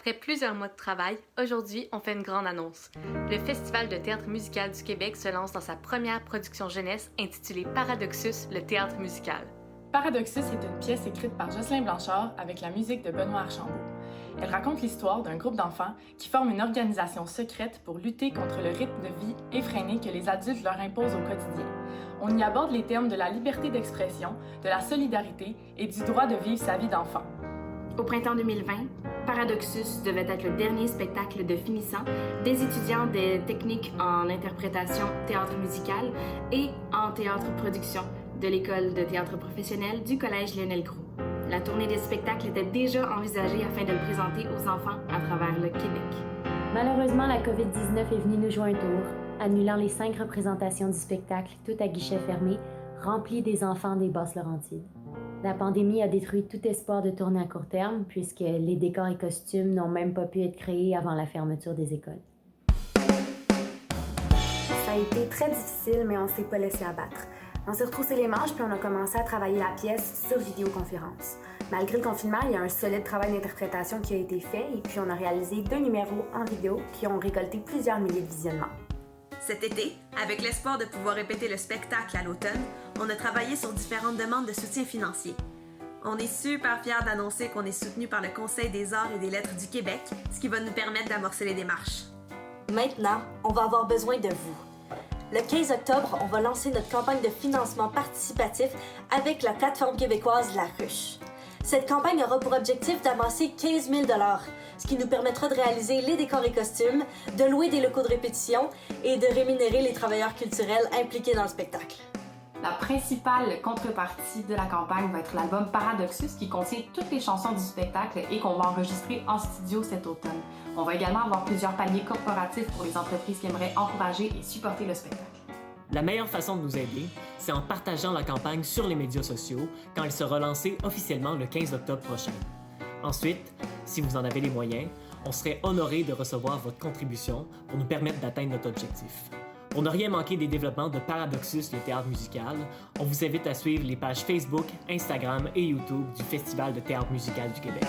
Après plusieurs mois de travail, aujourd'hui, on fait une grande annonce. Le Festival de théâtre musical du Québec se lance dans sa première production jeunesse intitulée Paradoxus, le théâtre musical. Paradoxus est une pièce écrite par Jocelyn Blanchard avec la musique de Benoît Archambault. Elle raconte l'histoire d'un groupe d'enfants qui forment une organisation secrète pour lutter contre le rythme de vie effréné que les adultes leur imposent au quotidien. On y aborde les thèmes de la liberté d'expression, de la solidarité et du droit de vivre sa vie d'enfant. Au printemps 2020, Paradoxus devait être le dernier spectacle de finissant des étudiants des techniques en interprétation théâtre musical et en théâtre production de l'École de théâtre professionnel du Collège Lionel Groulx. La tournée des spectacles était déjà envisagée afin de le présenter aux enfants à travers le Québec. Malheureusement, la COVID-19 est venue nous jouer un tour, annulant les 5 représentations du spectacle, tout à guichet fermé, rempli des enfants des Basses-Laurentides. La pandémie a détruit tout espoir de tournée à court terme, puisque les décors et costumes n'ont même pas pu être créés avant la fermeture des écoles. Ça a été très difficile, mais on ne s'est pas laissé abattre. On s'est retroussé les manches puis on a commencé à travailler la pièce sur vidéoconférence. Malgré le confinement, il y a un solide travail d'interprétation qui a été fait et puis on a réalisé 2 numéros en vidéo qui ont récolté plusieurs milliers de visionnements. Cet été, avec l'espoir de pouvoir répéter le spectacle à l'automne, on a travaillé sur différentes demandes de soutien financier. On est super fiers d'annoncer qu'on est soutenu par le Conseil des arts et des lettres du Québec, ce qui va nous permettre d'amorcer les démarches. Maintenant, on va avoir besoin de vous. Le 15 octobre, on va lancer notre campagne de financement participatif avec la plateforme québécoise La Ruche. Cette campagne aura pour objectif d'amasser 15 000 $, ce qui nous permettra de réaliser les décors et costumes, de louer des locaux de répétition et de rémunérer les travailleurs culturels impliqués dans le spectacle. La principale contrepartie de la campagne va être l'album Paradoxus qui contient toutes les chansons du spectacle et qu'on va enregistrer en studio cet automne. On va également avoir plusieurs paliers corporatifs pour les entreprises qui aimeraient encourager et supporter le spectacle. La meilleure façon de nous aider, c'est en partageant la campagne sur les médias sociaux quand elle sera lancée officiellement le 15 octobre prochain. Ensuite, si vous en avez les moyens, on serait honoré de recevoir votre contribution pour nous permettre d'atteindre notre objectif. Pour ne rien manquer des développements de Paradoxus, le théâtre musical, on vous invite à suivre les pages Facebook, Instagram et YouTube du Festival de théâtre musical du Québec.